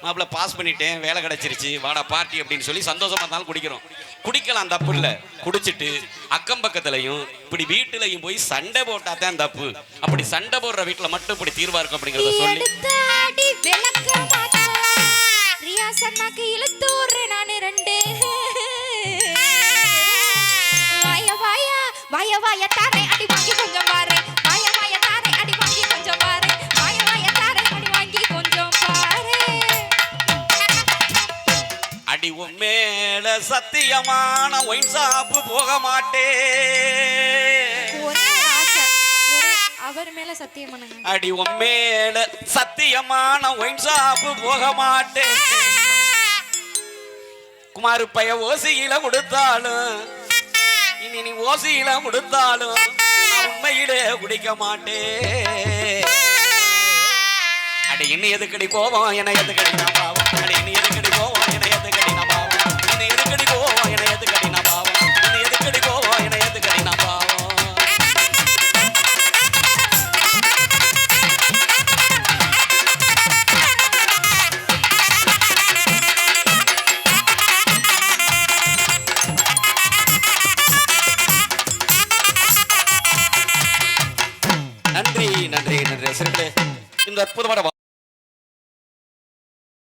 மாப்பிள்ள பாஸ் பண்ணிட்டேன், வேலை கிடைச்சிருச்சு, வாடா பார்ட்டி அப்படின்னு சொல்லி சந்தோஷமா இருந்தாலும் குடிக்கிறோம். குடிக்கலாம், தப்பு இல்லை. குடிச்சிட்டு அக்கம் பக்கத்துலையும் இப்படி வீட்டுலையும் போய் சண்டை போட்டா தான் தப்பு. அப்படி சண்டை போடுற வீட்டுல மட்டும் இப்படி தீர்வா இருக்கும் அப்படிங்கறத சொல்லி அடி மேல சத்தியமான ஒயின் ஷாப்பு போக மாட்டேன். அவர் மேல சத்தியம் அடி மேல சத்தியமான ஒயின் ஷாப்பு போக மாட்டேன். குமாரு பைய ஓசியில கொடுத்தாலும் இனி நீ ஓசியில கொடுத்தாலும் உண்மையிலே குடிக்க மாட்டேன். அடி இன்னும் எதுக்கடி கோபம் என எதுக்கடி நான் பாவம். அடி இன்னும் எதுக்கடி கோபம் என எதுக்கடி நான் பாவம். இன்னும் எதுக்கடி கோபம் என எதுக்கடி நான் பாவம். இன்னும் எதுக்கடி கோபம் என எதுக்கடி நான் பாவம். நன்றி நன்றி நன்றி. இந்த அற்புதமான